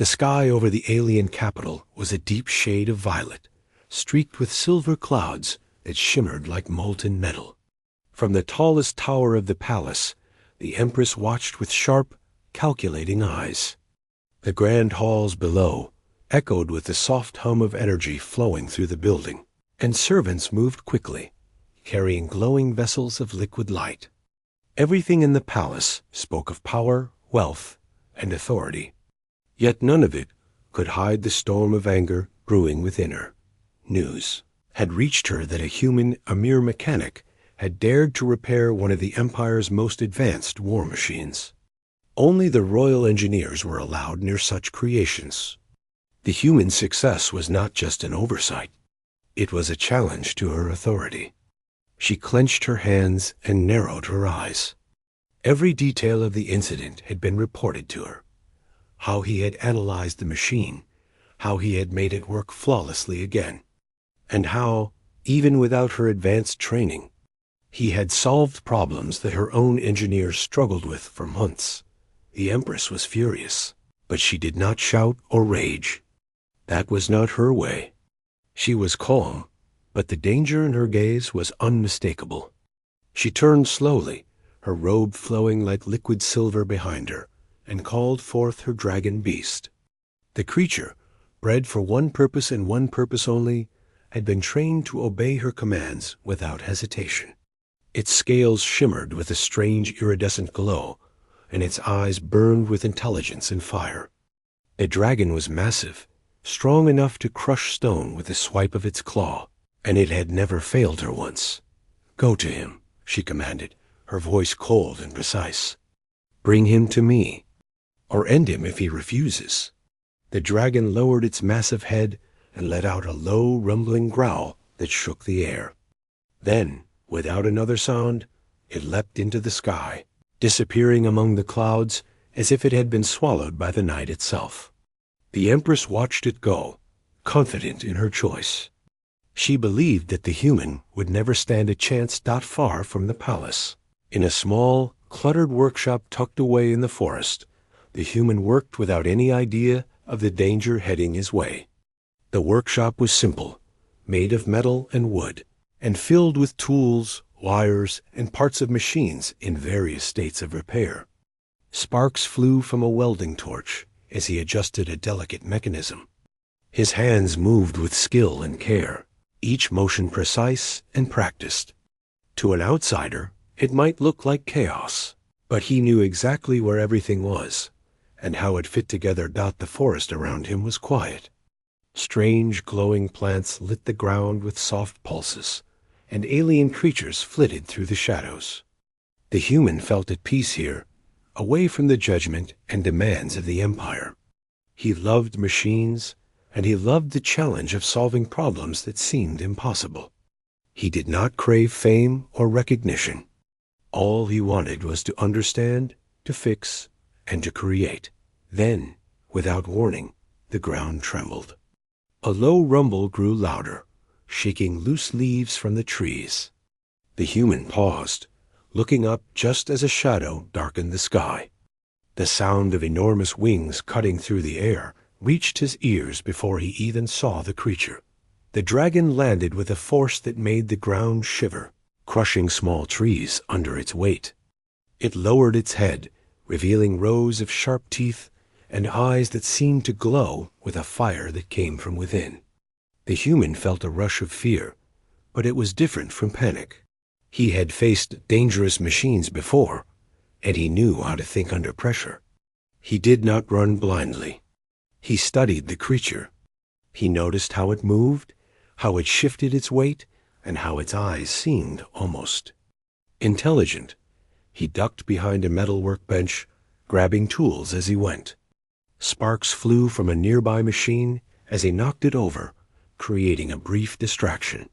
The sky over the alien capital was a deep shade of violet, streaked with silver clouds that shimmered like molten metal. From the tallest tower of the palace, the Empress watched with sharp, calculating eyes. The grand halls below echoed with the soft hum of energy flowing through the building, and servants moved quickly, carrying glowing vessels of liquid light. Everything in the palace spoke of power, wealth, and authority. Yet none of it could hide the storm of anger brewing within her. News had reached her that a human, a mere mechanic, had dared to repair one of the Empire's most advanced war machines. Only the royal engineers were allowed near such creations. The human success was not just an oversight. It was a challenge to her authority. She clenched her hands and narrowed her eyes. Every detail of the incident had been reported to her. How he had analyzed the machine, how he had made it work flawlessly again, and how, even without her advanced training, he had solved problems that her own engineers struggled with for months. The Empress was furious, but she did not shout or rage. That was not her way. She was calm, but the danger in her gaze was unmistakable. She turned slowly, her robe flowing like liquid silver behind her, and called forth her dragon beast. The creature, bred for one purpose and one purpose only, had been trained to obey her commands without hesitation. Its scales shimmered with a strange iridescent glow, and its eyes burned with intelligence and fire. The dragon was massive, strong enough to crush stone with a swipe of its claw, and it had never failed her once. "Go to him," she commanded, her voice cold and precise. "Bring him to me, or end him if he refuses." The dragon lowered its massive head and let out a low, rumbling growl that shook the air. Then, without another sound, it leapt into the sky, disappearing among the clouds as if it had been swallowed by the night itself. The Empress watched it go, confident in her choice. She believed that the human would never stand a chance that far from the palace. In a small, cluttered workshop tucked away in the forest, the human worked without any idea of the danger heading his way. The workshop was simple, made of metal and wood, and filled with tools, wires, and parts of machines in various states of repair. Sparks flew from a welding torch as he adjusted a delicate mechanism. His hands moved with skill and care, each motion precise and practiced. To an outsider, it might look like chaos, but he knew exactly where everything was, and how it fit together. The forest around him was quiet. Strange glowing plants lit the ground with soft pulses, and alien creatures flitted through the shadows. The human felt at peace here, away from the judgment and demands of the Empire. He loved machines, and he loved the challenge of solving problems that seemed impossible. He did not crave fame or recognition. All he wanted was to understand, to fix, and to create. Then, without warning, the ground trembled. A low rumble grew louder, shaking loose leaves from the trees. The human paused, looking up just as a shadow darkened the sky. The sound of enormous wings cutting through the air reached his ears before he even saw the creature. The dragon landed with a force that made the ground shiver, crushing small trees under its weight. It lowered its head, revealing rows of sharp teeth and eyes that seemed to glow with a fire that came from within. The human felt a rush of fear, but it was different from panic. He had faced dangerous machines before, and he knew how to think under pressure. He did not run blindly. He studied the creature. He noticed how it moved, how it shifted its weight, and how its eyes seemed almost intelligent. He ducked behind a metal workbench, grabbing tools as he went. Sparks flew from a nearby machine as he knocked it over, creating a brief distraction.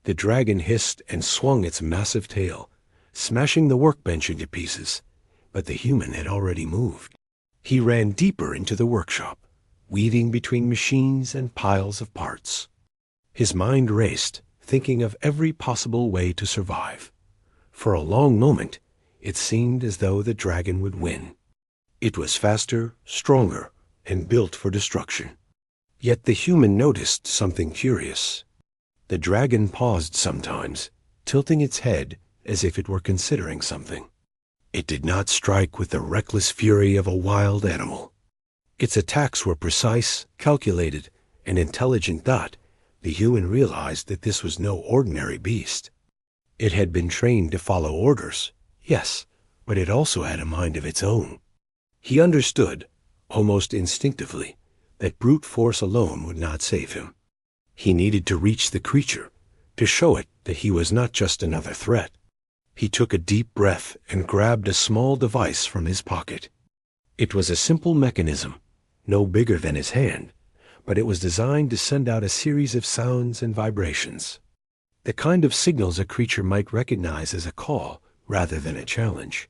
The dragon hissed and swung its massive tail, smashing the workbench into pieces, but the human had already moved. He ran deeper into the workshop, weaving between machines and piles of parts. His mind raced, thinking of every possible way to survive. For a long moment, it seemed as though the dragon would win. It was faster, stronger, and built for destruction. Yet the human noticed something curious. The dragon paused sometimes, tilting its head as if it were considering something. It did not strike with the reckless fury of a wild animal. Its attacks were precise, calculated, and intelligent that the human realized that this was no ordinary beast. It had been trained to follow orders, yes, but it also had a mind of its own. He understood, almost instinctively, that brute force alone would not save him. He needed to reach the creature, to show it that he was not just another threat. He took a deep breath and grabbed a small device from his pocket. It was a simple mechanism, no bigger than his hand, but it was designed to send out a series of sounds and vibrations. The kind of signals a creature might recognize as a call rather than a challenge.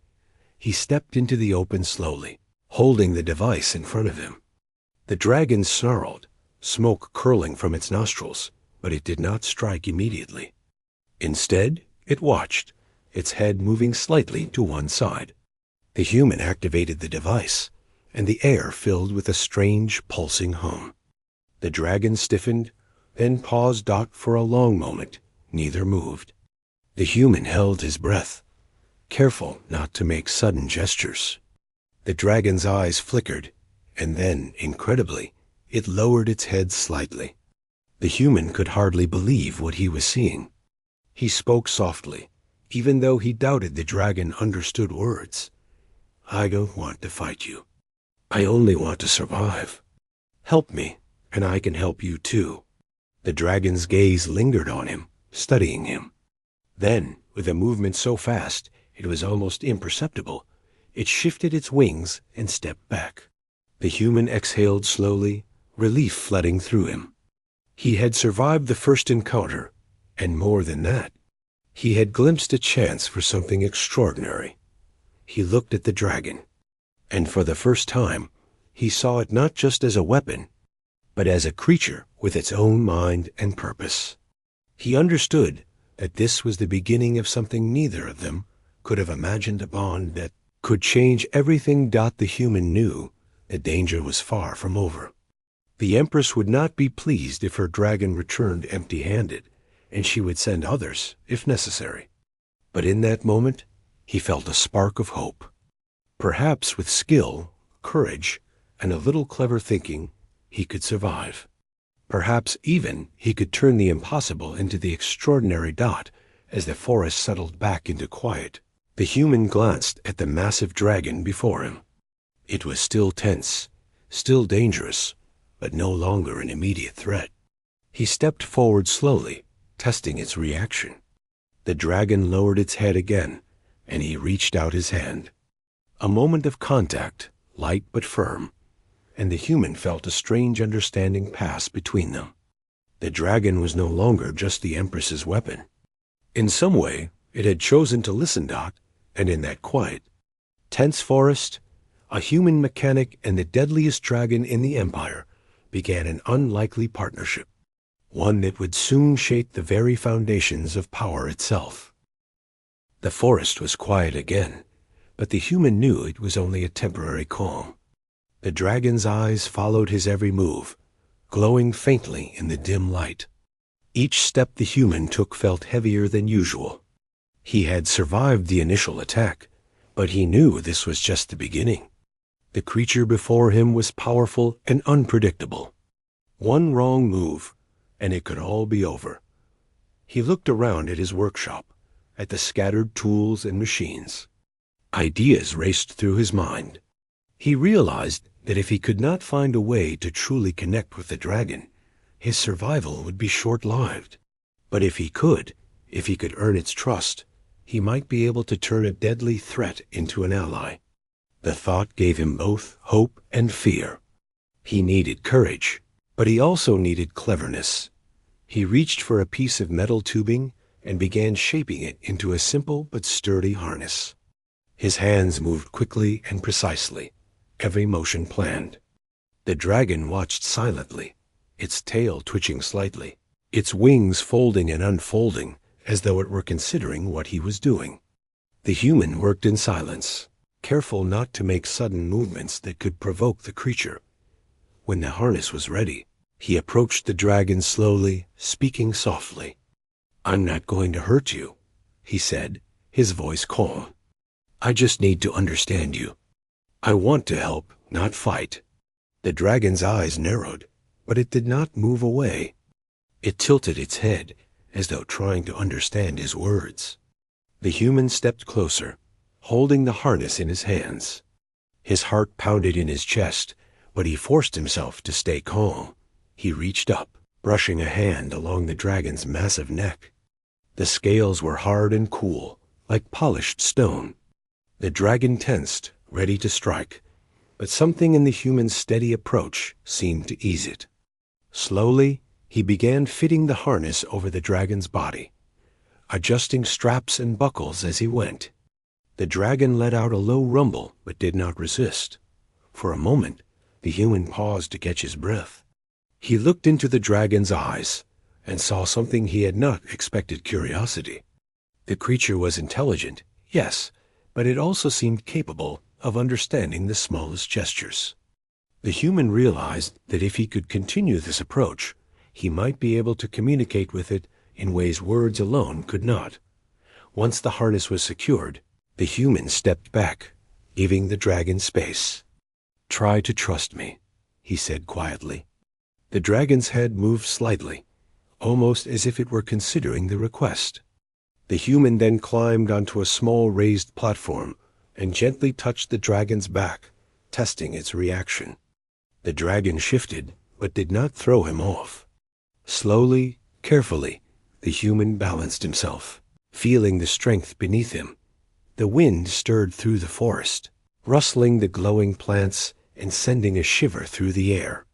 He stepped into the open slowly, holding the device in front of him. The dragon snarled, smoke curling from its nostrils, but it did not strike immediately. Instead, it watched, its head moving slightly to one side. The human activated the device, and the air filled with a strange, pulsing hum. The dragon stiffened, then paused for a long moment. Neither moved. The human held his breath, careful not to make sudden gestures. The dragon's eyes flickered, and then, incredibly, it lowered its head slightly. The human could hardly believe what he was seeing. He spoke softly, even though he doubted the dragon understood words. "I don't want to fight you. I only want to survive. Help me, and I can help you too." The dragon's gaze lingered on him, studying him. Then, with a movement so fast it was almost imperceptible, it shifted its wings and stepped back. The human exhaled slowly, relief flooding through him. He had survived the first encounter, and more than that, he had glimpsed a chance for something extraordinary. He looked at the dragon, and for the first time, he saw it not just as a weapon, but as a creature with its own mind and purpose. He understood that this was the beginning of something neither of them could have imagined, a bond that could change everything. The human knew the danger was far from over. The Empress would not be pleased if her dragon returned empty-handed, and she would send others if necessary. But in that moment, he felt a spark of hope. Perhaps with skill, courage, and a little clever thinking, he could survive. Perhaps even he could turn the impossible into the extraordinary. As the forest settled back into quiet, the human glanced at the massive dragon before him. It was still tense, still dangerous, but no longer an immediate threat. He stepped forward slowly, testing its reaction. The dragon lowered its head again, and he reached out his hand. A moment of contact, light but firm, and the human felt a strange understanding pass between them. The dragon was no longer just the Empress's weapon. In some way, it had chosen to listen. And in that quiet, tense forest, a human mechanic and the deadliest dragon in the Empire began an unlikely partnership, one that would soon shake the very foundations of power itself. The forest was quiet again, but the human knew it was only a temporary calm. The dragon's eyes followed his every move, glowing faintly in the dim light. Each step the human took felt heavier than usual. He had survived the initial attack, but he knew this was just the beginning. The creature before him was powerful and unpredictable. One wrong move, and it could all be over. He looked around at his workshop, at the scattered tools and machines. Ideas raced through his mind. He realized that if he could not find a way to truly connect with the dragon, his survival would be short-lived. But if he could earn its trust, he might be able to turn a deadly threat into an ally. The thought gave him both hope and fear. He needed courage, but he also needed cleverness. He reached for a piece of metal tubing and began shaping it into a simple but sturdy harness. His hands moved quickly and precisely, every motion planned. The dragon watched silently, its tail twitching slightly, its wings folding and unfolding as though it were considering what he was doing. The human worked in silence, careful not to make sudden movements that could provoke the creature. When the harness was ready, he approached the dragon slowly, speaking softly. "I'm not going to hurt you," he said, his voice calm. "I just need to understand you. I want to help, not fight." The dragon's eyes narrowed, but it did not move away. It tilted its head, as though trying to understand his words. The human stepped closer, holding the harness in his hands. His heart pounded in his chest, but he forced himself to stay calm. He reached up, brushing a hand along the dragon's massive neck. The scales were hard and cool, like polished stone. The dragon tensed, ready to strike, but something in the human's steady approach seemed to ease it. Slowly, he began fitting the harness over the dragon's body, adjusting straps and buckles as he went. The dragon let out a low rumble, but did not resist. For a moment, the human paused to catch his breath. He looked into the dragon's eyes and saw something he had not expected: curiosity. The creature was intelligent, yes, but it also seemed capable of understanding the smallest gestures. The human realized that if he could continue this approach, he might be able to communicate with it in ways words alone could not. Once the harness was secured, the human stepped back, giving the dragon space. "Try to trust me," he said quietly. The dragon's head moved slightly, almost as if it were considering the request. The human then climbed onto a small raised platform and gently touched the dragon's back, testing its reaction. The dragon shifted, but did not throw him off. Slowly, carefully, the human balanced himself, feeling the strength beneath him. The wind stirred through the forest, rustling the glowing plants and sending a shiver through the air.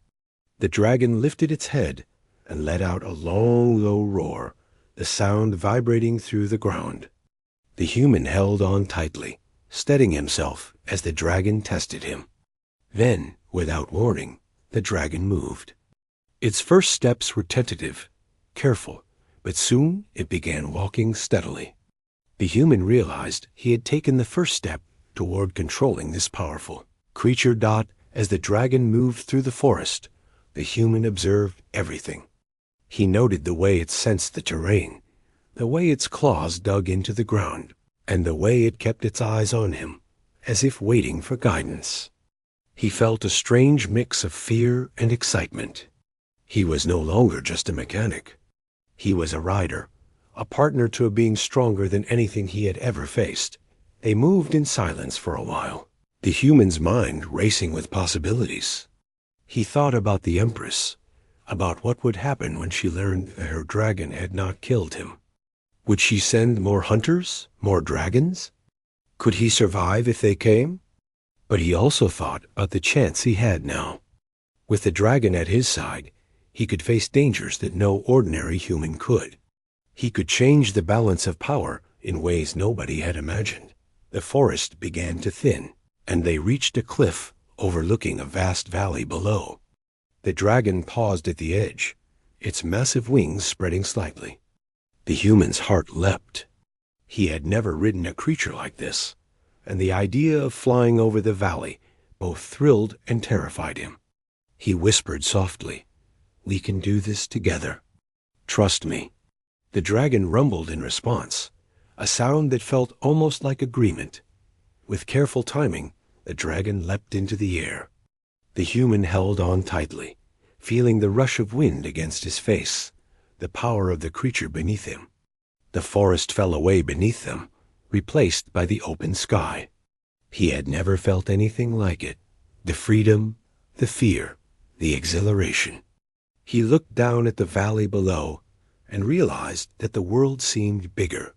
The dragon lifted its head and let out a long, low roar, the sound vibrating through the ground. The human held on tightly, steadying himself as the dragon tested him. Then, without warning, the dragon moved. Its first steps were tentative, careful, but soon it began walking steadily. The human realized he had taken the first step toward controlling this powerful creature. As the dragon moved through the forest, the human observed everything. He noted the way it sensed the terrain, the way its claws dug into the ground, and the way it kept its eyes on him, as if waiting for guidance. He felt a strange mix of fear and excitement. He was no longer just a mechanic. He was a rider, a partner to a being stronger than anything he had ever faced. They moved in silence for a while, the human's mind racing with possibilities. He thought about the Empress, about what would happen when she learned that her dragon had not killed him. Would she send more hunters, more dragons? Could he survive if they came? But he also thought about the chance he had now. With the dragon at his side, he could face dangers that no ordinary human could. He could change the balance of power in ways nobody had imagined. The forest began to thin, and they reached a cliff overlooking a vast valley below. The dragon paused at the edge, its massive wings spreading slightly. The human's heart leapt. He had never ridden a creature like this, and the idea of flying over the valley both thrilled and terrified him. He whispered softly, "We can do this together. Trust me." The dragon rumbled in response, a sound that felt almost like agreement. With careful timing, the dragon leapt into the air. The human held on tightly, feeling the rush of wind against his face, the power of the creature beneath him. The forest fell away beneath them, replaced by the open sky. He had never felt anything like it. The freedom, the fear, the exhilaration. He looked down at the valley below and realized that the world seemed bigger,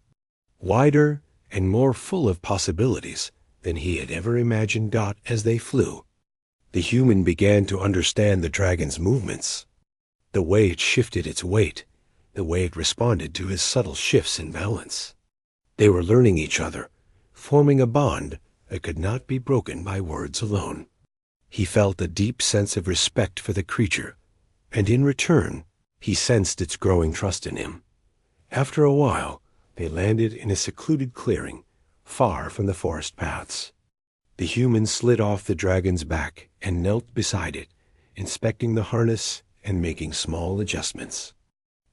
wider, and more full of possibilities than he had ever imagined. As they flew, the human began to understand the dragon's movements, the way it shifted its weight, the way it responded to his subtle shifts in balance. They were learning each other, forming a bond that could not be broken by words alone. He felt a deep sense of respect for the creature, and in return, he sensed its growing trust in him. After a while, they landed in a secluded clearing, far from the forest paths. The human slid off the dragon's back and knelt beside it, inspecting the harness and making small adjustments.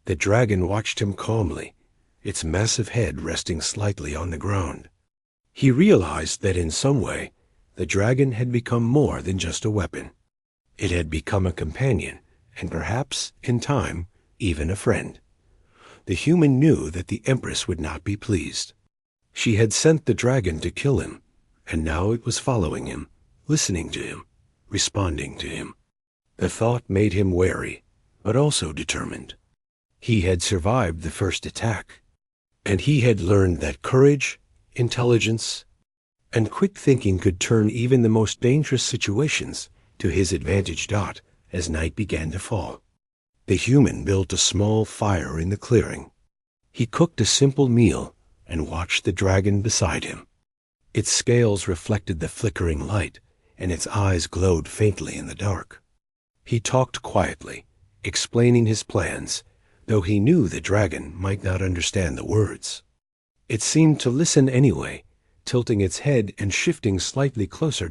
The dragon watched him calmly, its massive head resting slightly on the ground. He realized that in some way, the dragon had become more than just a weapon. It had become a companion, and perhaps, in time, even a friend. The human knew that the Empress would not be pleased. She had sent the dragon to kill him, and now it was following him, listening to him, responding to him. The thought made him wary, but also determined. He had survived the first attack, and he had learned that courage, intelligence, and quick thinking could turn even the most dangerous situations to his advantage. As night began to fall, the human built a small fire in the clearing. He cooked a simple meal and watched the dragon beside him. Its scales reflected the flickering light, and its eyes glowed faintly in the dark. He talked quietly, explaining his plans, though he knew the dragon might not understand the words. It seemed to listen anyway, tilting its head and shifting slightly closer.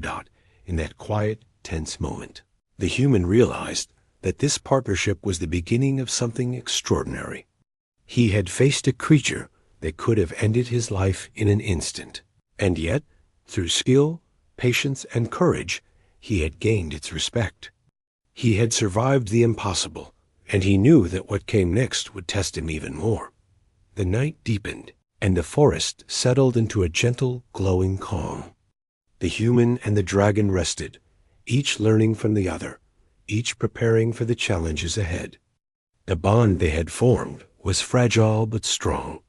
In that quiet, tense moment, the human realized that this partnership was the beginning of something extraordinary. He had faced a creature that could have ended his life in an instant, and yet, through skill, patience, and courage, he had gained its respect. He had survived the impossible, and he knew that what came next would test him even more. The night deepened, and the forest settled into a gentle, glowing calm. The human and the dragon rested, each learning from the other, each preparing for the challenges ahead. The bond they had formed was fragile but strong,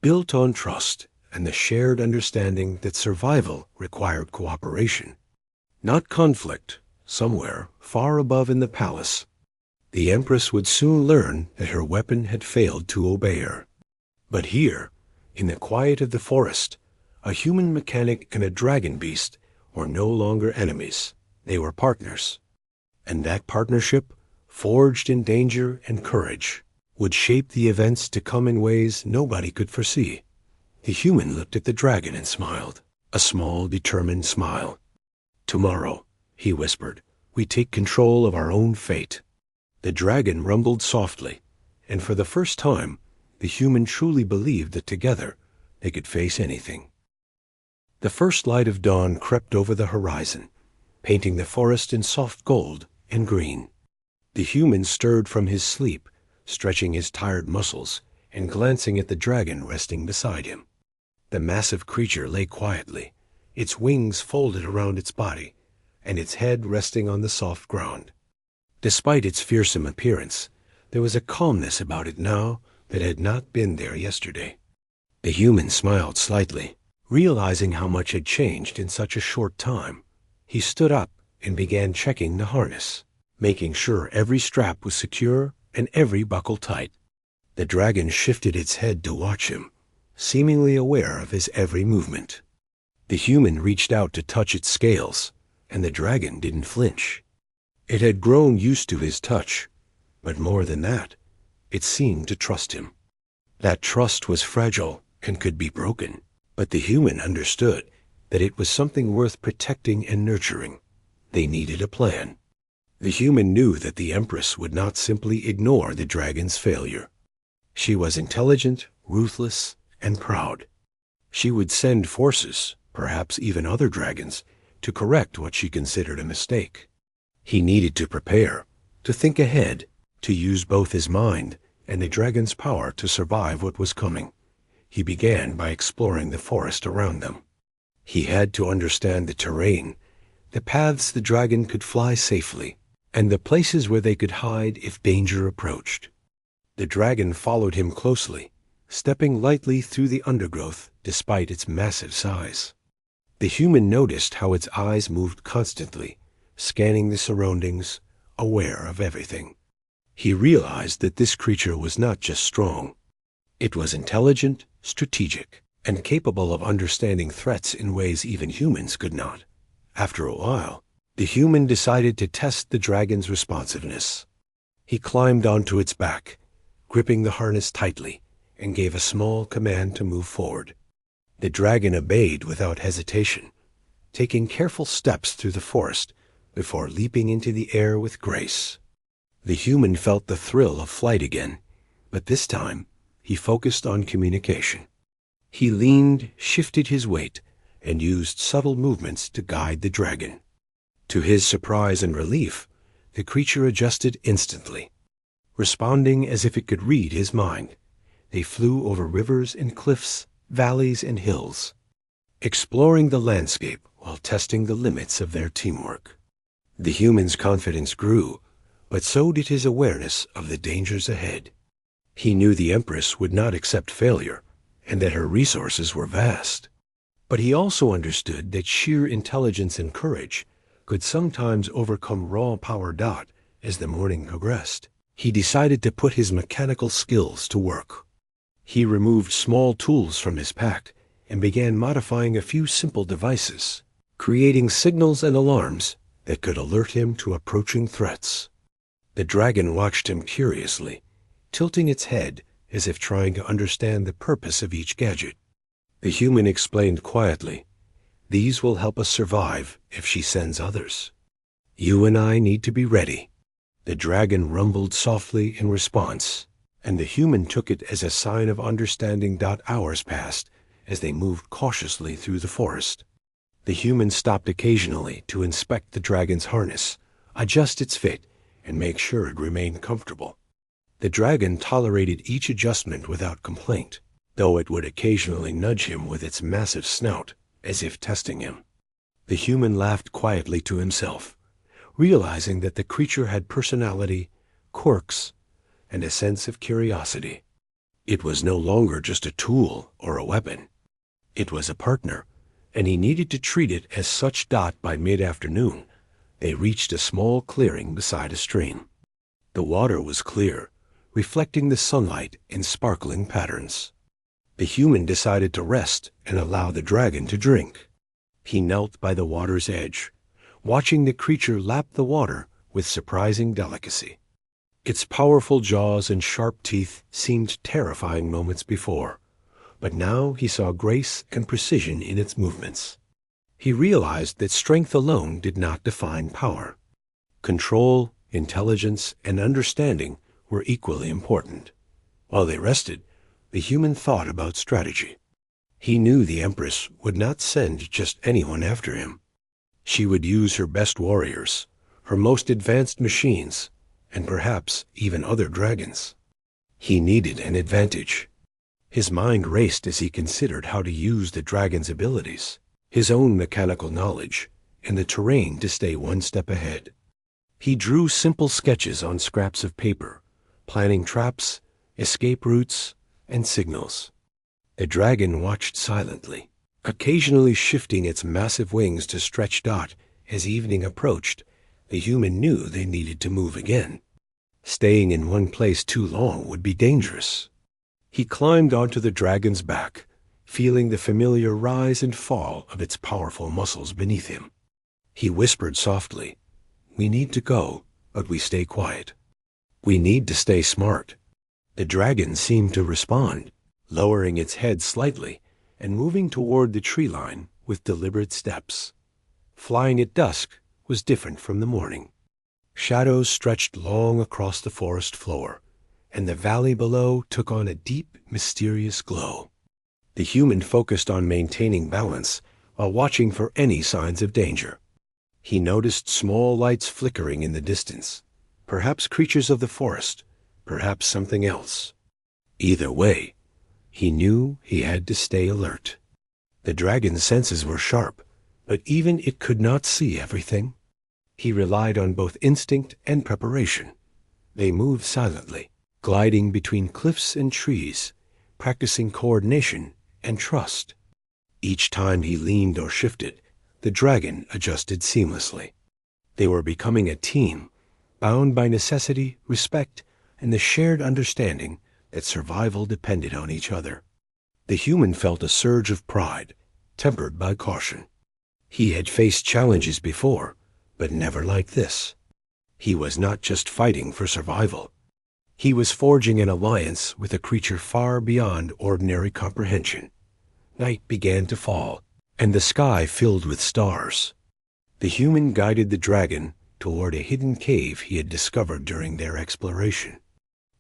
built on trust and the shared understanding that survival required cooperation, not conflict. Somewhere, far above in the palace, the Empress would soon learn that her weapon had failed to obey her. But here, in the quiet of the forest, a human mechanic and a dragon beast were no longer enemies. They were partners. And that partnership, forged in danger and courage, would shape the events to come in ways nobody could foresee. The human looked at the dragon and smiled, a small, determined smile. "Tomorrow," he whispered, "we take control of our own fate." The dragon rumbled softly, and for the first time, the human truly believed that together they could face anything. The first light of dawn crept over the horizon, painting the forest in soft gold and green. The human stirred from his sleep, stretching his tired muscles and glancing at the dragon resting beside him. The massive creature lay quietly, its wings folded around its body, and its head resting on the soft ground. Despite its fearsome appearance, there was a calmness about it now that had not been there yesterday. The human smiled slightly, realizing how much had changed in such a short time. He stood up and began checking the harness, making sure every strap was secure and every buckle tight. The dragon shifted its head to watch him, seemingly aware of his every movement. The human reached out to touch its scales, and the dragon didn't flinch. It had grown used to his touch, but more than that, it seemed to trust him. That trust was fragile and could be broken, but the human understood that it was something worth protecting and nurturing. They needed a plan. The human knew that the Empress would not simply ignore the dragon's failure. She was intelligent, ruthless, and proud. She would send forces, perhaps even other dragons, to correct what she considered a mistake. He needed to prepare, to think ahead, to use both his mind and the dragon's power to survive what was coming. He began by exploring the forest around them. He had to understand the terrain, the paths the dragon could fly safely, and the places where they could hide if danger approached. The dragon followed him closely, stepping lightly through the undergrowth despite its massive size. The human noticed how its eyes moved constantly, scanning the surroundings, aware of everything. He realized that this creature was not just strong. It was intelligent, strategic, and capable of understanding threats in ways even humans could not. After a while, the human decided to test the dragon's responsiveness. He climbed onto its back, gripping the harness tightly, and gave a small command to move forward. The dragon obeyed without hesitation, taking careful steps through the forest, before leaping into the air with grace. The human felt the thrill of flight again, but this time he focused on communication. He leaned, shifted his weight, and used subtle movements to guide the dragon. To his surprise and relief, the creature adjusted instantly. Responding as if it could read his mind, they flew over rivers and cliffs, valleys and hills, exploring the landscape while testing the limits of their teamwork. The human's confidence grew, but so did his awareness of the dangers ahead. He knew the Empress would not accept failure, and that her resources were vast. But he also understood that sheer intelligence and courage could sometimes overcome raw power. As the morning progressed, he decided to put his mechanical skills to work. He removed small tools from his pack and began modifying a few simple devices, creating signals and alarms that could alert him to approaching threats. The dragon watched him curiously, tilting its head as if trying to understand the purpose of each gadget. The human explained quietly, "These will help us survive if she sends others. You and I need to be ready." The dragon rumbled softly in response, and the human took it as a sign of understanding. Hours passed as they moved cautiously through the forest. The human stopped occasionally to inspect the dragon's harness, adjust its fit, and make sure it remained comfortable. The dragon tolerated each adjustment without complaint, though it would occasionally nudge him with its massive snout, as if testing him. The human laughed quietly to himself, realizing that the creature had personality, quirks, and a sense of curiosity. It was no longer just a tool or a weapon. It was a partner, and he needed to treat it as such. By mid-afternoon, they reached a small clearing beside a stream. The water was clear, reflecting the sunlight in sparkling patterns. The human decided to rest and allow the dragon to drink. He knelt by the water's edge, watching the creature lap the water with surprising delicacy. Its powerful jaws and sharp teeth seemed terrifying moments before, but now he saw grace and precision in its movements. He realized that strength alone did not define power. Control, intelligence, and understanding were equally important. While they rested, the human thought about strategy. He knew the Empress would not send just anyone after him. She would use her best warriors, her most advanced machines, and perhaps even other dragons. He needed an advantage. His mind raced as he considered how to use the dragon's abilities, his own mechanical knowledge, and the terrain to stay one step ahead. He drew simple sketches on scraps of paper, planning traps, escape routes, and signals. The dragon watched silently, occasionally shifting its massive wings to stretch. As evening approached, the human knew they needed to move again. Staying in one place too long would be dangerous. He climbed onto the dragon's back, feeling the familiar rise and fall of its powerful muscles beneath him. He whispered softly, "We need to go, but we stay quiet. We need to stay smart." The dragon seemed to respond, lowering its head slightly and moving toward the tree line with deliberate steps. Flying at dusk was different from the morning. Shadows stretched long across the forest floor, and the valley below took on a deep, mysterious glow. The human focused on maintaining balance while watching for any signs of danger. He noticed small lights flickering in the distance, perhaps creatures of the forest, perhaps something else. Either way, he knew he had to stay alert. The dragon's senses were sharp, but even it could not see everything. He relied on both instinct and preparation. They moved silently, gliding between cliffs and trees, practicing coordination and trust. Each time he leaned or shifted, the dragon adjusted seamlessly. They were becoming a team, bound by necessity, respect, and the shared understanding that survival depended on each other. The human felt a surge of pride, tempered by caution. He had faced challenges before, but never like this. He was not just fighting for survival. He was forging an alliance with a creature far beyond ordinary comprehension. Night began to fall, and the sky filled with stars. The human guided the dragon toward a hidden cave he had discovered during their exploration.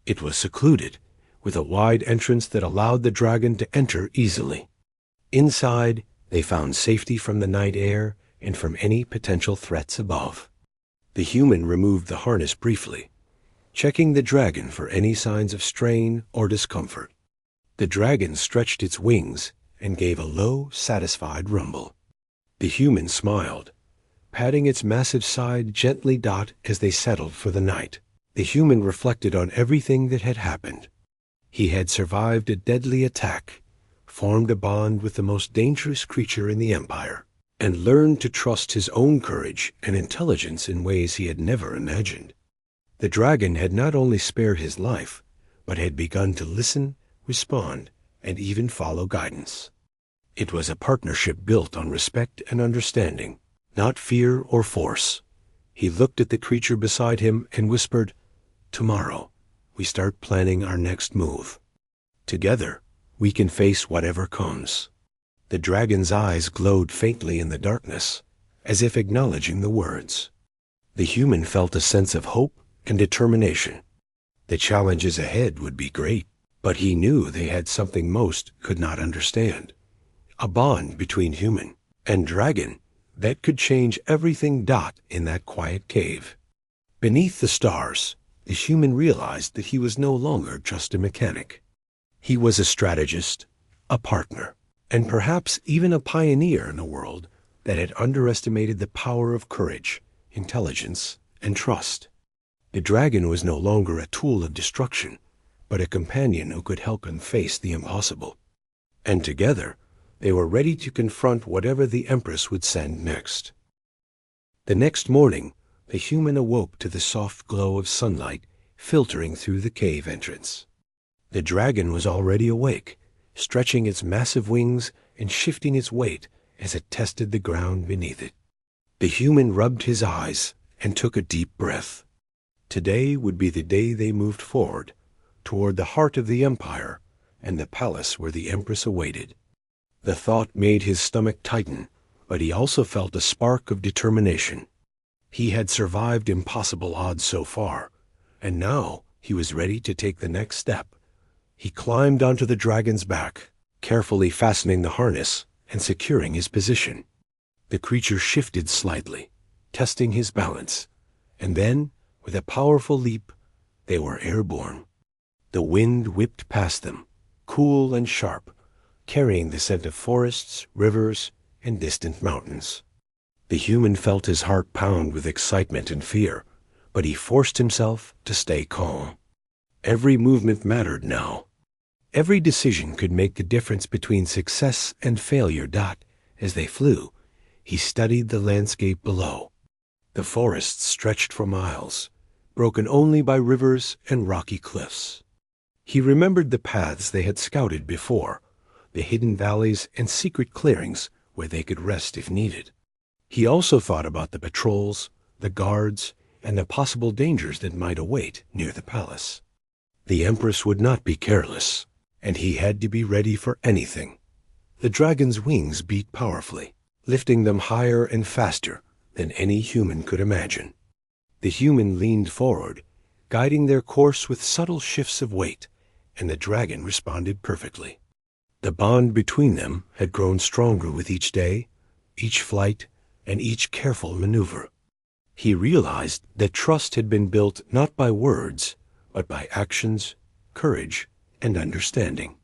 It was secluded, with a wide entrance that allowed the dragon to enter easily. Inside, they found safety from the night air and from any potential threats above. The human removed the harness briefly, checking the dragon for any signs of strain or discomfort. The dragon stretched its wings and gave a low, satisfied rumble. The human smiled, patting its massive side gently as they settled for the night. The human reflected on everything that had happened. He had survived a deadly attack, formed a bond with the most dangerous creature in the Empire, and learned to trust his own courage and intelligence in ways he had never imagined. The dragon had not only spared his life, but had begun to listen, respond, and even follow guidance. It was a partnership built on respect and understanding, not fear or force. He looked at the creature beside him and whispered, "Tomorrow, we start planning our next move. Together, we can face whatever comes." The dragon's eyes glowed faintly in the darkness, as if acknowledging the words. The human felt a sense of hope and determination. The challenges ahead would be great, but he knew they had something most could not understand. A bond between human and dragon that could change everything in that quiet cave. Beneath the stars, the human realized that he was no longer just a mechanic. He was a strategist, a partner, and perhaps even a pioneer in a world that had underestimated the power of courage, intelligence, and trust. The dragon was no longer a tool of destruction, but a companion who could help him face the impossible. And together, they were ready to confront whatever the Empress would send next. The next morning, the human awoke to the soft glow of sunlight filtering through the cave entrance. The dragon was already awake, stretching its massive wings and shifting its weight as it tested the ground beneath it. The human rubbed his eyes and took a deep breath. Today would be the day they moved forward, toward the heart of the Empire and the palace where the Empress awaited. The thought made his stomach tighten, but he also felt a spark of determination. He had survived impossible odds so far, and now he was ready to take the next step. He climbed onto the dragon's back, carefully fastening the harness and securing his position. The creature shifted slightly, testing his balance, and then, with a powerful leap, they were airborne. The wind whipped past them, cool and sharp, carrying the scent of forests, rivers, and distant mountains. The human felt his heart pound with excitement and fear, but he forced himself to stay calm. Every movement mattered now. Every decision could make the difference between success and failure. As they flew, he studied the landscape below. The forests stretched for miles, broken only by rivers and rocky cliffs. He remembered the paths they had scouted before, the hidden valleys and secret clearings where they could rest if needed. He also thought about the patrols, the guards, and the possible dangers that might await near the palace. The Empress would not be careless, and he had to be ready for anything. The dragon's wings beat powerfully, lifting them higher and faster than any human could imagine. The human leaned forward, guiding their course with subtle shifts of weight, and the dragon responded perfectly. The bond between them had grown stronger with each day, each flight, and each careful maneuver. He realized that trust had been built not by words, but by actions, courage, and understanding.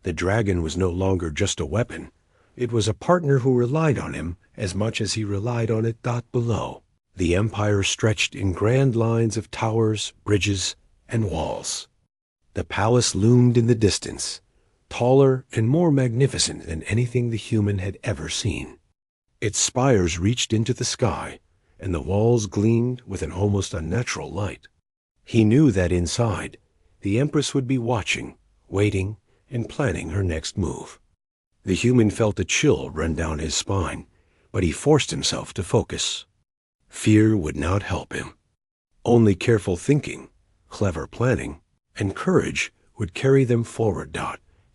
The dragon was no longer just a weapon. It was a partner who relied on him as much as he relied on it. Below, the empire stretched in grand lines of towers, bridges, and walls. The palace loomed in the distance, taller and more magnificent than anything the human had ever seen. Its spires reached into the sky, and the walls gleamed with an almost unnatural light. He knew that inside, the Empress would be watching, waiting, and planning her next move. The human felt a chill run down his spine, but he forced himself to focus. Fear would not help him. Only careful thinking, clever planning, and courage would carry them forward.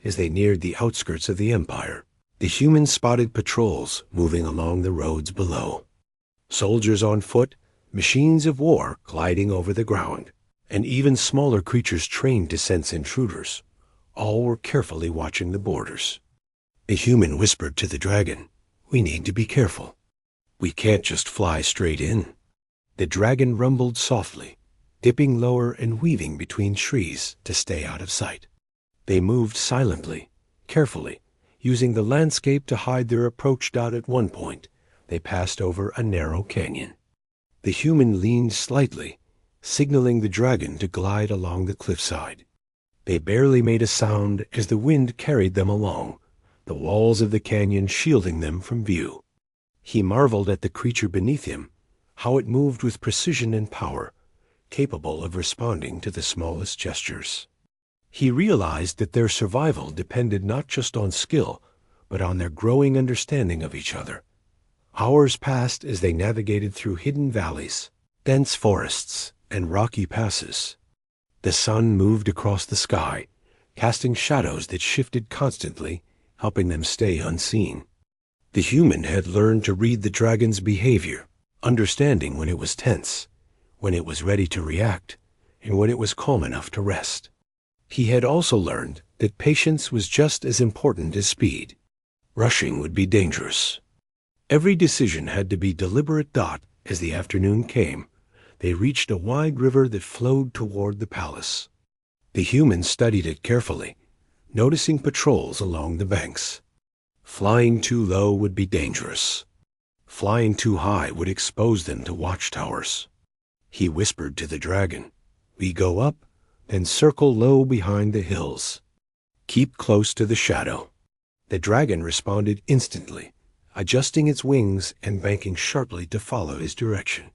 As they neared the outskirts of the empire, the humans spotted patrols moving along the roads below. Soldiers on foot, machines of war gliding over the ground, and even smaller creatures trained to sense intruders. All were carefully watching the borders. A human whispered to the dragon, "We need to be careful. We can't just fly straight in." The dragon rumbled softly, dipping lower and weaving between trees to stay out of sight. They moved silently, carefully, using the landscape to hide their approach. At one point, they passed over a narrow canyon. The human leaned slightly, signaling the dragon to glide along the cliffside. They barely made a sound as the wind carried them along, the walls of the canyon shielding them from view. He marveled at the creature beneath him, how it moved with precision and power, capable of responding to the smallest gestures. He realized that their survival depended not just on skill, but on their growing understanding of each other. Hours passed as they navigated through hidden valleys, dense forests, and rocky passes. The sun moved across the sky, casting shadows that shifted constantly, helping them stay unseen. The human had learned to read the dragon's behavior, understanding when it was tense, when it was ready to react, and when it was calm enough to rest. He had also learned that patience was just as important as speed. Rushing would be dangerous. Every decision had to be deliberate. As the afternoon came, they reached a wide river that flowed toward the palace. The humans studied it carefully, noticing patrols along the banks. Flying too low would be dangerous. Flying too high would expose them to watchtowers. He whispered to the dragon, "We go up, then circle low behind the hills. Keep close to the shadow." The dragon responded instantly, adjusting its wings and banking sharply to follow his direction.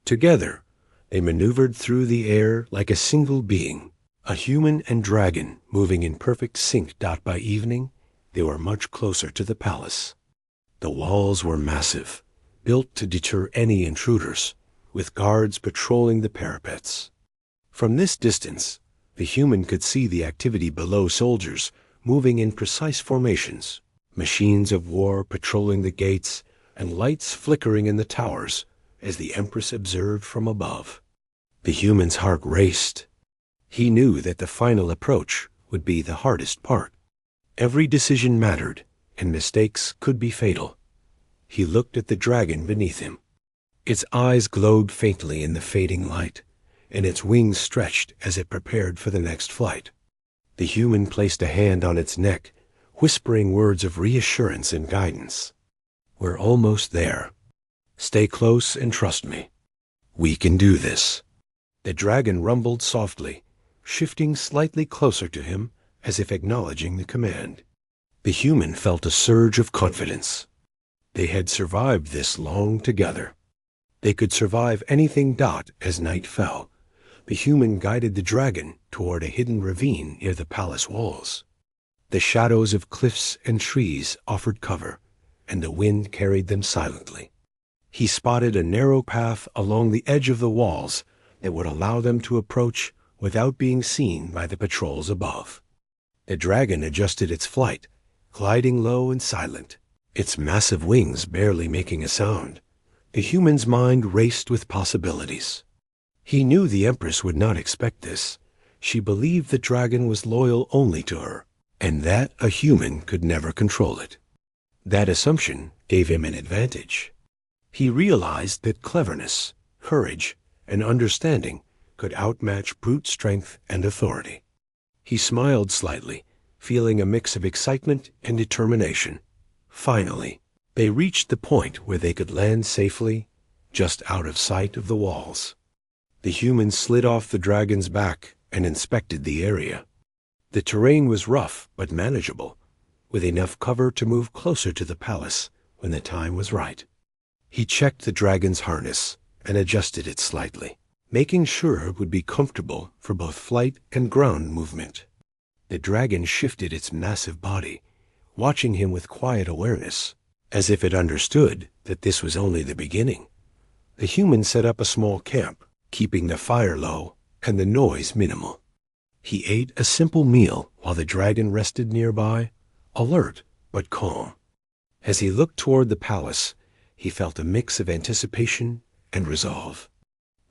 Together, they maneuvered through the air like a single being, a human and dragon moving in perfect sync. By evening, they were much closer to the palace. The walls were massive, built to deter any intruders, with guards patrolling the parapets. From this distance, the human could see the activity below: soldiers moving in precise formations, machines of war patrolling the gates, and lights flickering in the towers as the Empress observed from above. The human's heart raced. He knew that the final approach would be the hardest part. Every decision mattered, and mistakes could be fatal. He looked at the dragon beneath him. Its eyes glowed faintly in the fading light, and its wings stretched as it prepared for the next flight. The human placed a hand on its neck, whispering words of reassurance and guidance. "We're almost there. Stay close and trust me. We can do this." The dragon rumbled softly, shifting slightly closer to him as if acknowledging the command. The human felt a surge of confidence. They had survived this long together. They could survive anything. As night fell, the human guided the dragon toward a hidden ravine near the palace walls. The shadows of cliffs and trees offered cover, and the wind carried them silently. He spotted a narrow path along the edge of the walls that would allow them to approach without being seen by the patrols above. The dragon adjusted its flight, gliding low and silent, its massive wings barely making a sound. The human's mind raced with possibilities. He knew the Empress would not expect this. She believed the dragon was loyal only to her, and that a human could never control it. That assumption gave him an advantage. He realized that cleverness, courage, and understanding could outmatch brute strength and authority. He smiled slightly, feeling a mix of excitement and determination. Finally, they reached the point where they could land safely, just out of sight of the walls. The human slid off the dragon's back and inspected the area. The terrain was rough but manageable, with enough cover to move closer to the palace when the time was right. He checked the dragon's harness and adjusted it slightly, making sure it would be comfortable for both flight and ground movement. The dragon shifted its massive body, watching him with quiet awareness, as if it understood that this was only the beginning. The human set up a small camp, keeping the fire low and the noise minimal. He ate a simple meal while the dragon rested nearby, alert but calm. As he looked toward the palace, he felt a mix of anticipation and resolve.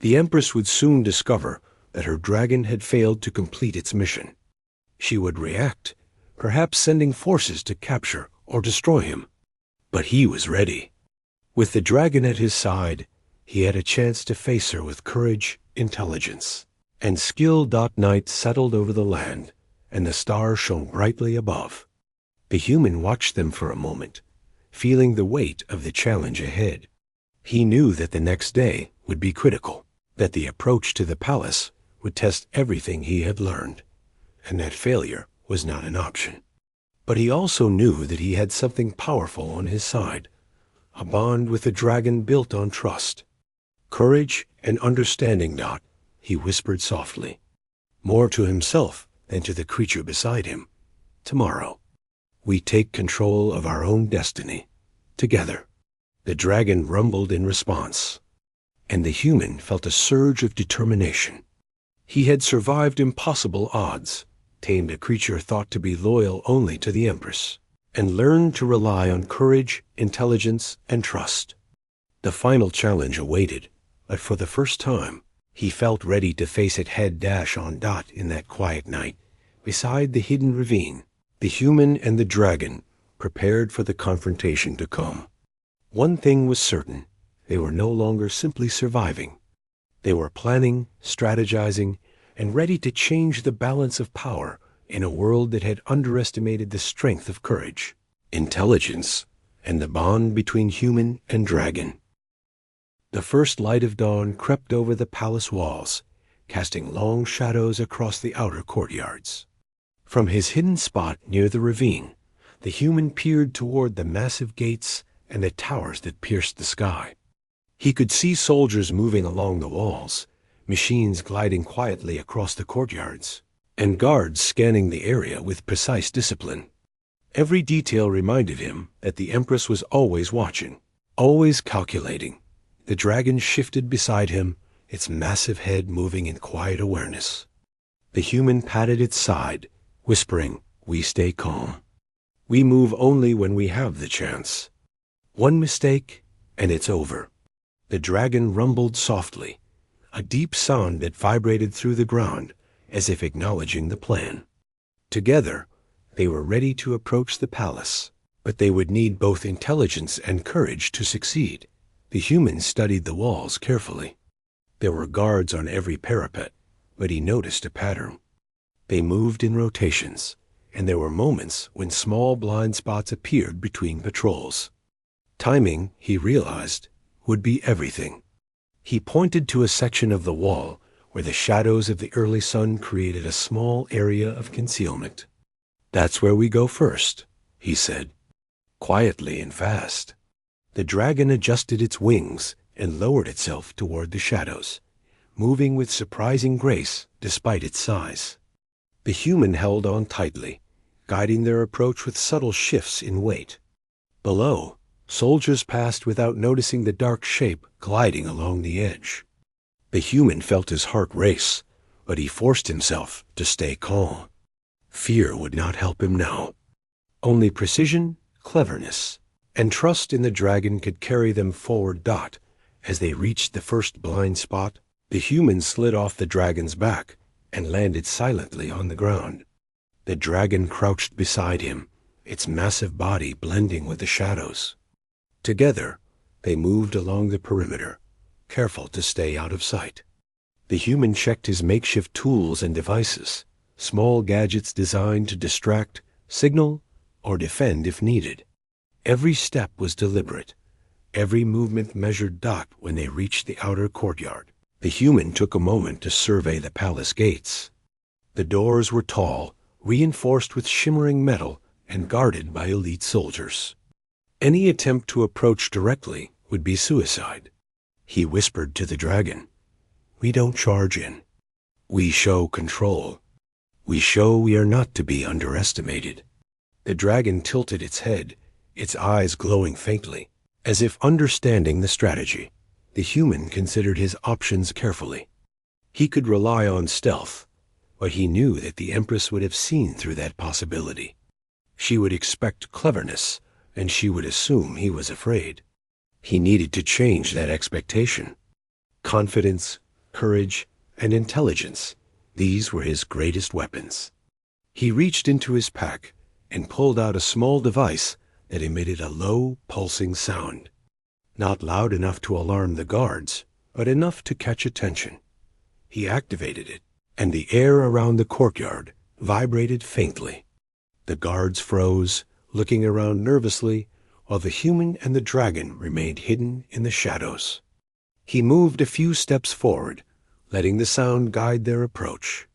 The Empress would soon discover that her dragon had failed to complete its mission. She would react, perhaps sending forces to capture or destroy him. But he was ready. With the dragon at his side, he had a chance to face her with courage, intelligence, and skill. Night settled over the land, and the stars shone brightly above. The human watched them for a moment, feeling the weight of the challenge ahead. He knew that the next day would be critical, that the approach to the palace would test everything he had learned, and that failure was not an option. But he also knew that he had something powerful on his side, a bond with the dragon built on trust. Courage and understanding. He whispered softly, more to himself than to the creature beside him. Tomorrow, we take control of our own destiny, together. The dragon rumbled in response, and the human felt a surge of determination. He had survived impossible odds, tamed a creature thought to be loyal only to the Empress, and learned to rely on courage, intelligence, and trust. The final challenge awaited, but for the first time, he felt ready to face it head on. In that quiet night, beside the hidden ravine, the human and the dragon prepared for the confrontation to come. One thing was certain: they were no longer simply surviving. They were planning, strategizing, and ready to change the balance of power in a world that had underestimated the strength of courage, intelligence, and the bond between human and dragon. The first light of dawn crept over the palace walls, casting long shadows across the outer courtyards. From his hidden spot near the ravine, the human peered toward the massive gates and the towers that pierced the sky. He could see soldiers moving along the walls, machines gliding quietly across the courtyards, and guards scanning the area with precise discipline. Every detail reminded him that the Empress was always watching, always calculating. The dragon shifted beside him, its massive head moving in quiet awareness. The human patted its side, whispering, "We stay calm. We move only when we have the chance. One mistake, and it's over." The dragon rumbled softly, a deep sound that vibrated through the ground, as if acknowledging the plan. Together, they were ready to approach the palace, but they would need both intelligence and courage to succeed. The humans studied the walls carefully. There were guards on every parapet, but he noticed a pattern. They moved in rotations, and there were moments when small blind spots appeared between patrols. Timing, he realized, would be everything. He pointed to a section of the wall where the shadows of the early sun created a small area of concealment. "That's where we go first," he said, quietly and fast. The dragon adjusted its wings and lowered itself toward the shadows, moving with surprising grace despite its size. The human held on tightly, guiding their approach with subtle shifts in weight. Below, soldiers passed without noticing the dark shape gliding along the edge. The human felt his heart race, but he forced himself to stay calm. Fear would not help him now. Only precision, cleverness, and trust in the dragon could carry them forward. As they reached the first blind spot, the human slid off the dragon's back and landed silently on the ground. The dragon crouched beside him, its massive body blending with the shadows. Together, they moved along the perimeter, careful to stay out of sight. The human checked his makeshift tools and devices, small gadgets designed to distract, signal, or defend if needed. Every step was deliberate, every movement measured. When they reached the outer courtyard, the human took a moment to survey the palace gates. The doors were tall, reinforced with shimmering metal, and guarded by elite soldiers. Any attempt to approach directly would be suicide. He whispered to the dragon, "We don't charge in. We show control. We show we are not to be underestimated." The dragon tilted its head, its eyes glowing faintly, as if understanding the strategy. The human considered his options carefully. He could rely on stealth, but he knew that the Empress would have seen through that possibility. She would expect cleverness, and she would assume he was afraid. He needed to change that expectation. Confidence, courage, and intelligence, these were his greatest weapons. He reached into his pack and pulled out a small device that emitted a low, pulsing sound. Not loud enough to alarm the guards, but enough to catch attention. He activated it, and the air around the courtyard vibrated faintly. The guards froze, looking around nervously, while the human and the dragon remained hidden in the shadows. He moved a few steps forward, letting the sound guide their approach.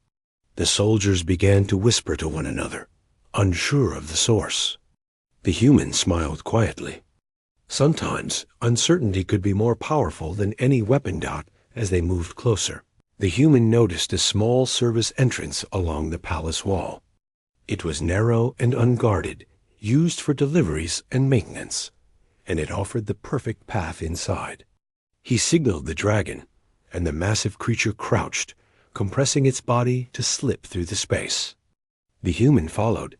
The soldiers began to whisper to one another, unsure of the source. The human smiled quietly. Sometimes uncertainty could be more powerful than any weapon dot. As they moved closer, the human noticed a small service entrance along the palace wall. It was narrow and unguarded, used for deliveries and maintenance, and it offered the perfect path inside. He signaled the dragon, and the massive creature crouched, compressing its body to slip through the space. The human followed,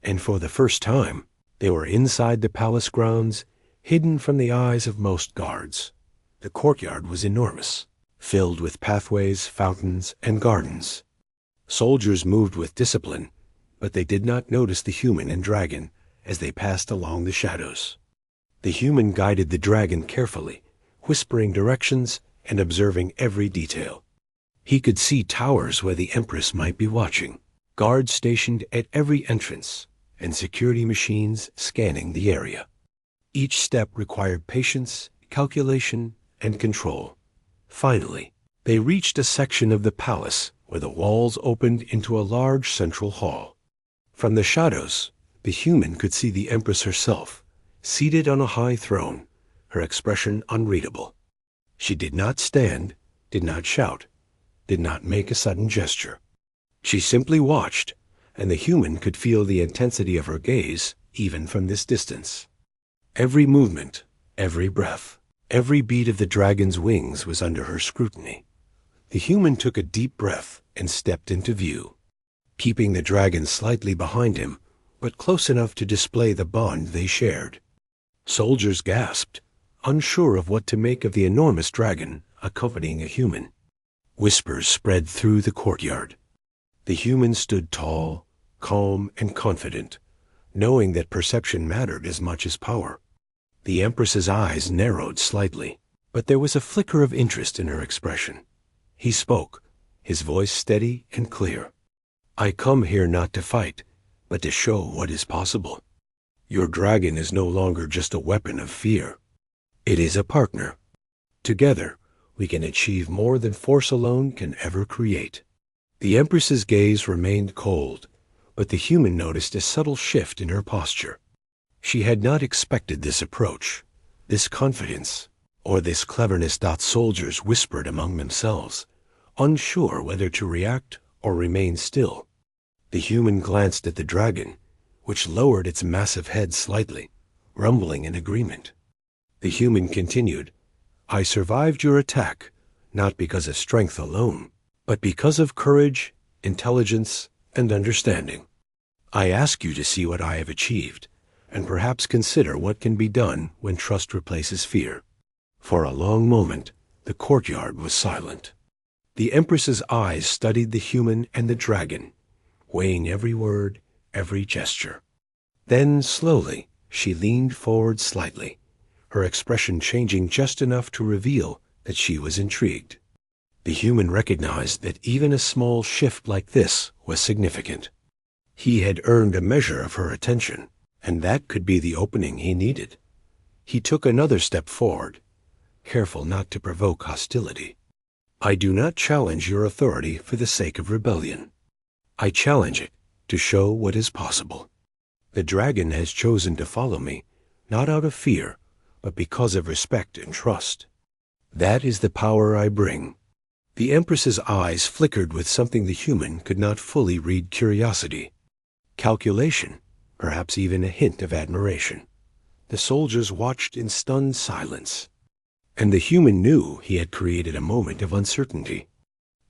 and for the first time, they were inside the palace grounds, hidden from the eyes of most guards. The courtyard was enormous, filled with pathways, fountains, and gardens. Soldiers moved with discipline, but they did not notice the human and dragon as they passed along the shadows. The human guided the dragon carefully, whispering directions and observing every detail. He could see towers where the Empress might be watching, guards stationed at every entrance, and security machines scanning the area. Each step required patience, calculation, and control. Finally, they reached a section of the palace where the walls opened into a large central hall. From the shadows, the human could see the Empress herself, seated on a high throne, her expression unreadable. She did not stand, did not shout, did not make a sudden gesture. She simply watched, and the human could feel the intensity of her gaze even from this distance. Every movement, every breath, every beat of the dragon's wings was under her scrutiny. The human took a deep breath and stepped into view, keeping the dragon slightly behind him, but close enough to display the bond they shared. Soldiers gasped, unsure of what to make of the enormous dragon accompanying a human. Whispers spread through the courtyard. The human stood tall, calm, and confident, knowing that perception mattered as much as power. The Empress's eyes narrowed slightly, but there was a flicker of interest in her expression. He spoke, his voice steady and clear. "I come here not to fight, but to show what is possible. Your dragon is no longer just a weapon of fear. It is a partner. Together, we can achieve more than force alone can ever create." The Empress's gaze remained cold, but the human noticed a subtle shift in her posture. She had not expected this approach, this confidence, or this cleverness. Soldiers whispered among themselves, unsure whether to react or remain still. The human glanced at the dragon, which lowered its massive head slightly, rumbling in agreement. The human continued, "I survived your attack, not because of strength alone, but because of courage, intelligence, and understanding. I ask you to see what I have achieved, and perhaps consider what can be done when trust replaces fear." For a long moment, the courtyard was silent. The Empress's eyes studied the human and the dragon, weighing every word, every gesture. Then, slowly, she leaned forward slightly, her expression changing just enough to reveal that she was intrigued. The human recognized that even a small shift like this was significant. He had earned a measure of her attention, and that could be the opening he needed. He took another step forward, careful not to provoke hostility. "I do not challenge your authority for the sake of rebellion. I challenge it to show what is possible. The dragon has chosen to follow me, not out of fear, but because of respect and trust. That is the power I bring." The Empress's eyes flickered with something the human could not fully read: curiosity, calculation, perhaps even a hint of admiration. The soldiers watched in stunned silence, and the human knew he had created a moment of uncertainty.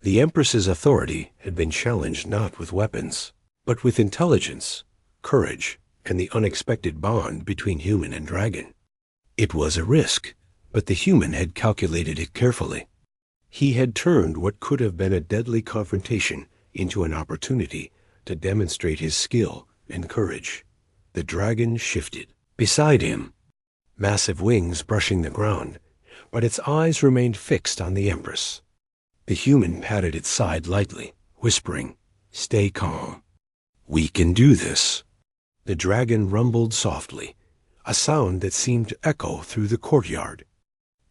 The Empress's authority had been challenged not with weapons, but with intelligence, courage, and the unexpected bond between human and dragon. It was a risk, but the human had calculated it carefully. He had turned what could have been a deadly confrontation into an opportunity to demonstrate his skill and courage. The dragon shifted beside him, massive wings brushing the ground, but its eyes remained fixed on the Empress. The human patted its side lightly, whispering, "Stay calm. We can do this." The dragon rumbled softly, a sound that seemed to echo through the courtyard.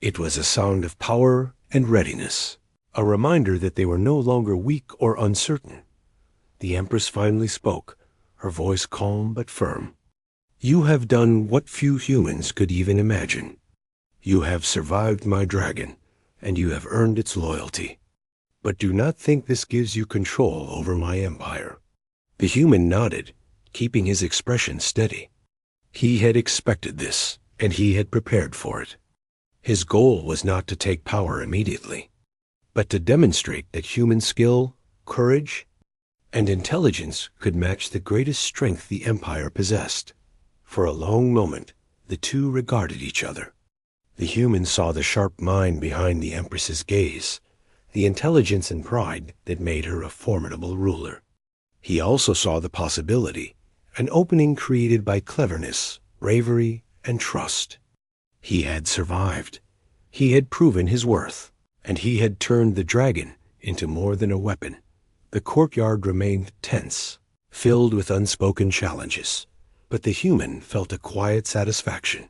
It was a sound of power and readiness, a reminder that they were no longer weak or uncertain. The Empress finally spoke, her voice calm but firm. "You have done what few humans could even imagine. You have survived my dragon, and you have earned its loyalty. But do not think this gives you control over my empire." The human nodded, keeping his expression steady. He had expected this, and he had prepared for it. His goal was not to take power immediately, but to demonstrate that human skill, courage, and intelligence could match the greatest strength the empire possessed. For a long moment, the two regarded each other. The human saw the sharp mind behind the Empress's gaze, the intelligence and pride that made her a formidable ruler. He also saw the possibility, an opening created by cleverness, bravery, and trust. He had survived. He had proven his worth, and he had turned the dragon into more than a weapon. The courtyard remained tense, filled with unspoken challenges, but the human felt a quiet satisfaction.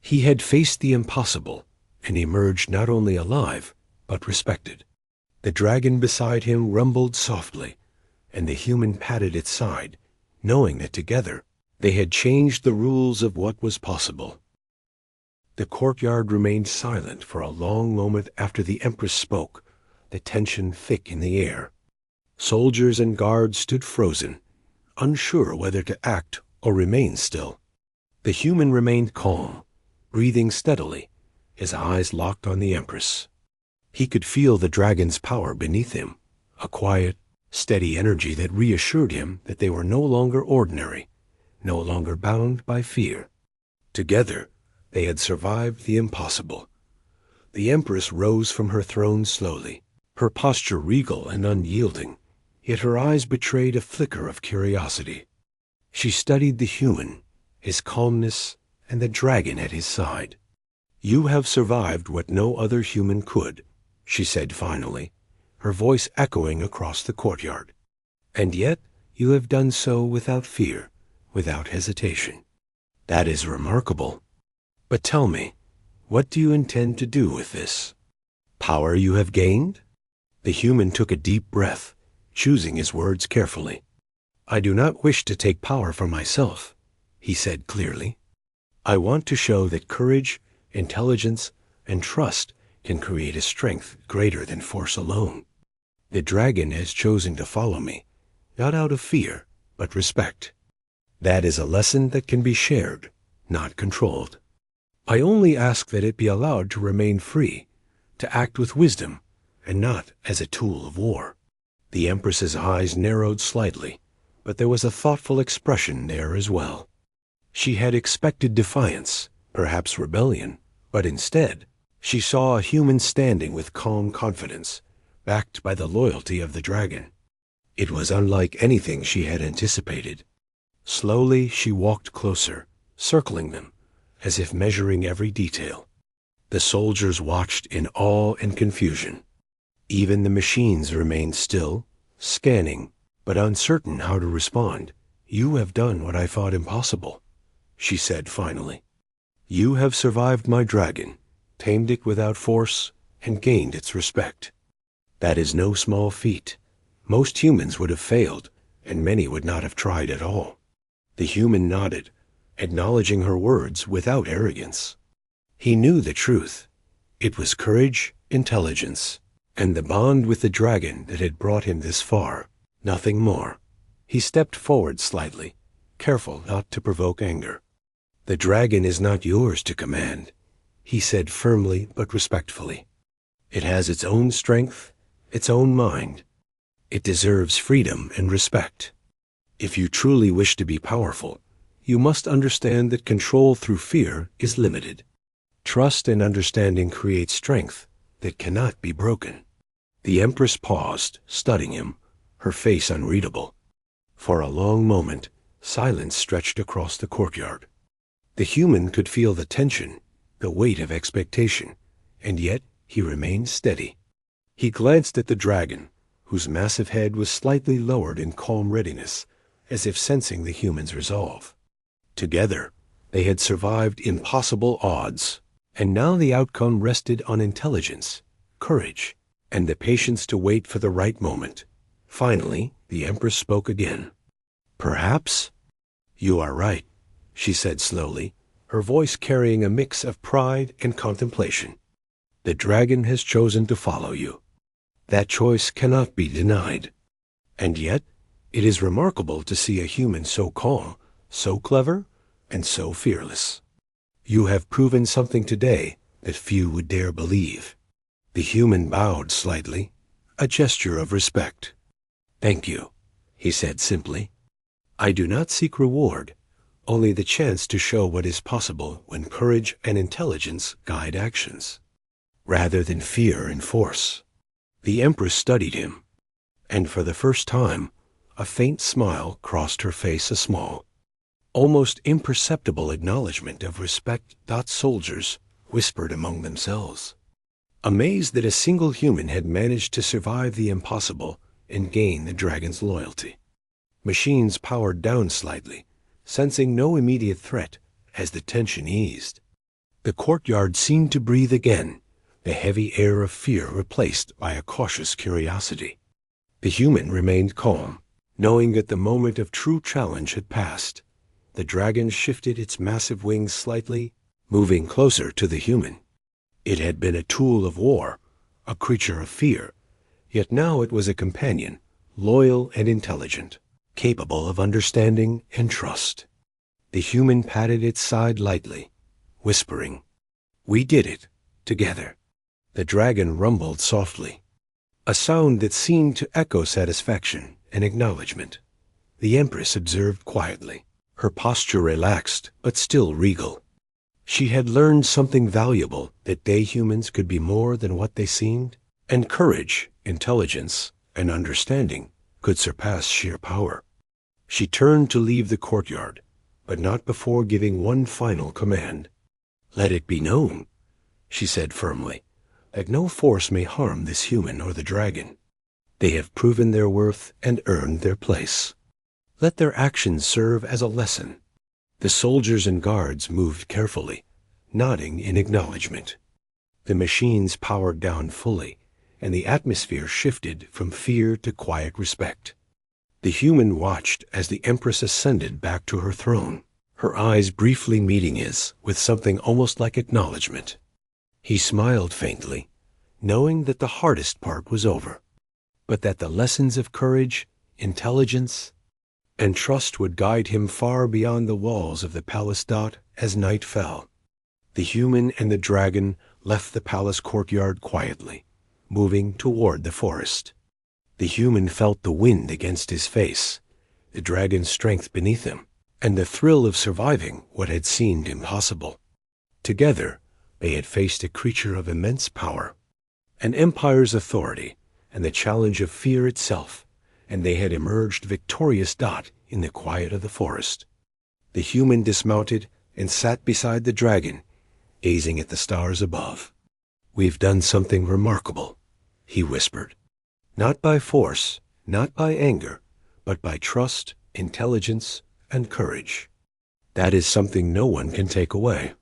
He had faced the impossible and emerged not only alive, but respected. The dragon beside him rumbled softly, and the human patted its side, knowing that together they had changed the rules of what was possible. The courtyard remained silent for a long moment after the Empress spoke, the tension thick in the air. Soldiers and guards stood frozen, unsure whether to act or remain still. The human remained calm, breathing steadily, his eyes locked on the Empress. He could feel the dragon's power beneath him, a quiet, steady energy that reassured him that they were no longer ordinary, no longer bound by fear. Together, they had survived the impossible. The Empress rose from her throne slowly, her posture regal and unyielding, yet her eyes betrayed a flicker of curiosity. She studied the human, his calmness, and the dragon at his side. "You have survived what no other human could," she said finally, her voice echoing across the courtyard. "And yet you have done so without fear, without hesitation. That is remarkable. But tell me, what do you intend to do with this power you have gained?" The human took a deep breath, choosing his words carefully. "I do not wish to take power for myself," he said clearly. "I want to show that courage, intelligence, and trust can create a strength greater than force alone. The dragon has chosen to follow me, not out of fear, but respect. That is a lesson that can be shared, not controlled. I only ask that it be allowed to remain free, to act with wisdom, and not as a tool of war." The Empress's eyes narrowed slightly, but there was a thoughtful expression there as well. She had expected defiance, perhaps rebellion, but instead, she saw a human standing with calm confidence, backed by the loyalty of the dragon. It was unlike anything she had anticipated. Slowly she walked closer, circling them, as if measuring every detail. The soldiers watched in awe and confusion. Even the machines remained still, scanning, but uncertain how to respond. "You have done what I thought impossible," she said finally. "You have survived my dragon, tamed it without force, and gained its respect. That is no small feat. Most humans would have failed, and many would not have tried at all." The human nodded, acknowledging her words without arrogance. He knew the truth. It was courage, intelligence, and the bond with the dragon that had brought him this far, nothing more. He stepped forward slightly, careful not to provoke anger. "The dragon is not yours to command," he said firmly but respectfully. "It has its own strength, its own mind. It deserves freedom and respect. If you truly wish to be powerful, you must understand that control through fear is limited. Trust and understanding create strength that cannot be broken. The Empress paused, studying him, her face unreadable. For a long moment, silence stretched across the courtyard. The human could feel the tension, the weight of expectation, and yet he remained steady. He glanced at the dragon, whose massive head was slightly lowered in calm readiness, as if sensing the human's resolve. Together, they had survived impossible odds, and now the outcome rested on intelligence, courage, and the patience to wait for the right moment. Finally, the Empress spoke again. "Perhaps?" "You are right," she said slowly, her voice carrying a mix of pride and contemplation. "The dragon has chosen to follow you. That choice cannot be denied. And yet, it is remarkable to see a human so calm, so clever, and so fearless. You have proven something today that few would dare believe." The human bowed slightly, a gesture of respect. "Thank you," he said simply. "I do not seek reward, only the chance to show what is possible when courage and intelligence guide actions, rather than fear and force." The Empress studied him, and for the first time, a faint smile crossed her face, a small, almost imperceptible acknowledgement of respect. Soldiers whispered among themselves, amazed that a single human had managed to survive the impossible and gain the dragon's loyalty. Machines powered down slightly, sensing no immediate threat as the tension eased. The courtyard seemed to breathe again, the heavy air of fear replaced by a cautious curiosity. The human remained calm, knowing that the moment of true challenge had passed. The dragon shifted its massive wings slightly, moving closer to the human. It had been a tool of war, a creature of fear, yet now it was a companion, loyal and intelligent, capable of understanding and trust. The human patted its side lightly, whispering, "We did it, together." The dragon rumbled softly, a sound that seemed to echo satisfaction and acknowledgement. The Empress observed quietly, her posture relaxed but still regal. She had learned something valuable, that they humans could be more than what they seemed, and courage, intelligence, and understanding could surpass sheer power. She turned to leave the courtyard, but not before giving one final command. "Let it be known," she said firmly, "that no force may harm this human or the dragon. They have proven their worth and earned their place. Let their actions serve as a lesson." The soldiers and guards moved carefully, nodding in acknowledgement. The machines powered down fully, and the atmosphere shifted from fear to quiet respect. The human watched as the Empress ascended back to her throne, her eyes briefly meeting his with something almost like acknowledgement. He smiled faintly, knowing that the hardest part was over, but that the lessons of courage, intelligence, and trust would guide him far beyond the walls of the palace. As night fell, the human and the dragon left the palace courtyard quietly, moving toward the forest. The human felt the wind against his face, the dragon's strength beneath him, and the thrill of surviving what had seemed impossible. Together, they had faced a creature of immense power, an empire's authority, and the challenge of fear itself, and they had emerged victorious. In the quiet of the forest, the human dismounted and sat beside the dragon, gazing at the stars above. "We've done something remarkable," he whispered. "Not by force, not by anger, but by trust, intelligence, and courage. That is something no one can take away."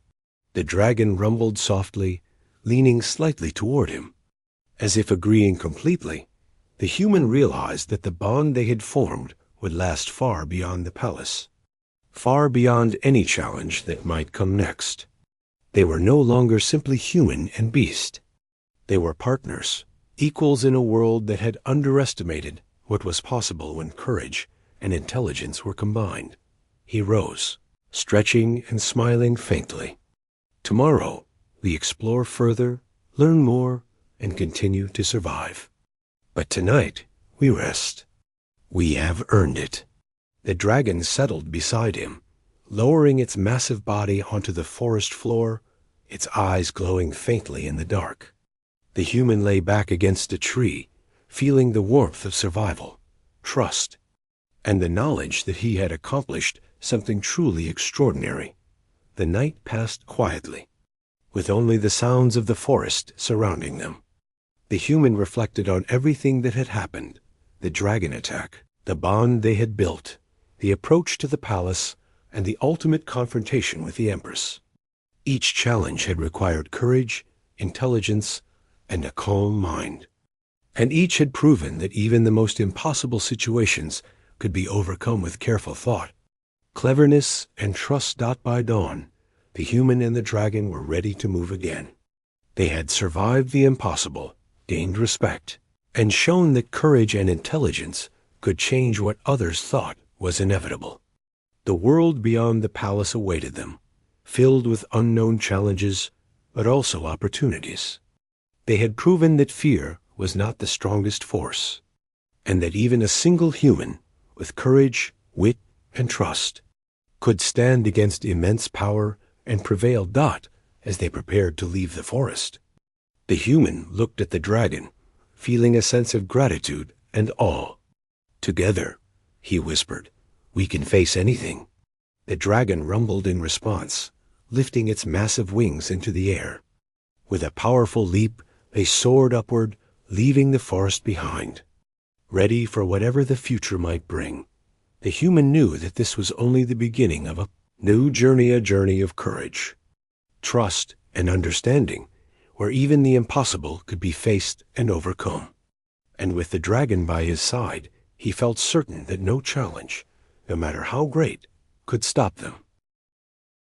The dragon rumbled softly, leaning slightly toward him. As if agreeing completely, the human realized that the bond they had formed would last far beyond the palace, far beyond any challenge that might come next. They were no longer simply human and beast. They were partners, equals in a world that had underestimated what was possible when courage and intelligence were combined. He rose, stretching and smiling faintly. "Tomorrow, we explore further, learn more, and continue to survive. But tonight, we rest. We have earned it." The dragon settled beside him, lowering its massive body onto the forest floor, its eyes glowing faintly in the dark. The human lay back against a tree, feeling the warmth of survival, trust, and the knowledge that he had accomplished something truly extraordinary. The night passed quietly, with only the sounds of the forest surrounding them. The human reflected on everything that had happened: the dragon attack, the bond they had built, the approach to the palace, and the ultimate confrontation with the Empress. Each challenge had required courage, intelligence, and a calm mind. And each had proven that even the most impossible situations could be overcome with careful thought, cleverness, and trust. By dawn, the human and the dragon were ready to move again. They had survived the impossible, gained respect, and shown that courage and intelligence could change what others thought was inevitable. The world beyond the palace awaited them, filled with unknown challenges, but also opportunities. They had proven that fear was not the strongest force, and that even a single human, with courage, wit, and trust, could stand against immense power and prevail. As they prepared to leave the forest, the human looked at the dragon, feeling a sense of gratitude and awe. "Together," he whispered, "we can face anything." The dragon rumbled in response, lifting its massive wings into the air. With a powerful leap, they soared upward, leaving the forest behind. Ready for whatever the future might bring, the human knew that this was only the beginning of a new journey, a journey of courage, trust, and understanding, where even the impossible could be faced and overcome. And with the dragon by his side, he felt certain that no challenge, no matter how great, could stop them.